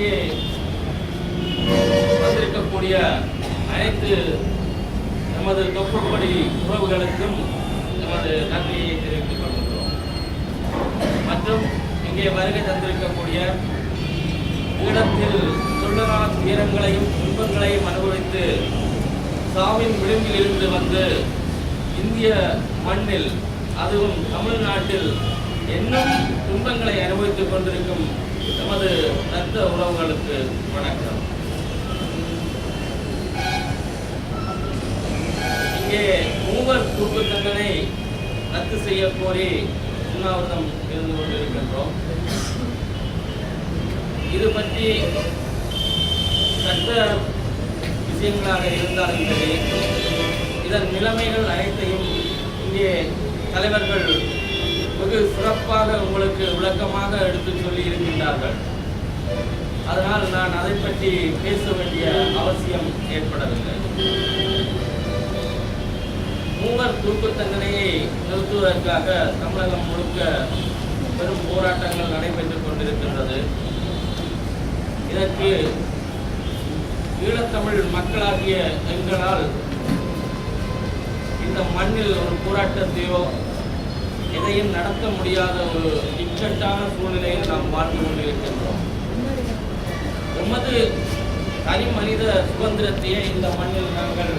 இங்கே வந்திருக்கக்கூடிய அனைத்து நமது தொப்புப்படி உறவுகளுக்கும் நமது நன்றியை தெரிவித்துக் கொள்கின்றோம். மற்றும் இங்கே வருகை தந்திருக்கக்கூடிய ஈழத்தில் சொல்லலான துயரங்களையும் துன்பங்களையும் அனுபவித்து சாவின் விளிம்பில் இருந்து வந்து இந்திய மண்ணில் அதுவும் தமிழ்நாட்டில் இன்னும் துன்பங்களை அனுபவித்துக் கொண்டிருக்கும் நமது இரத்த உறவுகளுக்கு வணக்கம். இங்கே மூவர் தூக்கு தண்டனை ரத்து செய்ய கோரி உண்ணாவிரதம் இருந்து கொண்டிருக்கின்றோம். இது பற்றி சட்ட விஷயங்களாக இருந்தாலும் சரி, இதன் நிலைமைகள் அனைத்தையும் இங்கே தலைவர்கள் வெகு சிறப்பாக உங்களுக்கு விளக்கமாக எடுத்துச் சொல்லி இருக்கின்றார்கள். அதனால் நான் அதை பற்றி பேச வேண்டிய அவசியம் ஏற்படவில்லை. மூவர் தூக்கு தண்டனையை நிறுத்துவதற்காக தமிழகம் முழுக்க பெரும் போராட்டங்கள் நடைபெற்றுக் கொண்டிருக்கின்றது. இதற்கு ஈழத்தமிழ் மக்களாகிய எங்களால் இந்த மண்ணில் ஒரு போராட்டத்தையோ எதையும் நடத்த முடியாத ஒரு இக்கட்டான சூழ்நிலையில் நாம் வாழ்ந்து கொண்டிருக்கின்றோம். எமது தனி மனித சுதந்திரத்தையே இந்த மண்ணில் நாங்கள்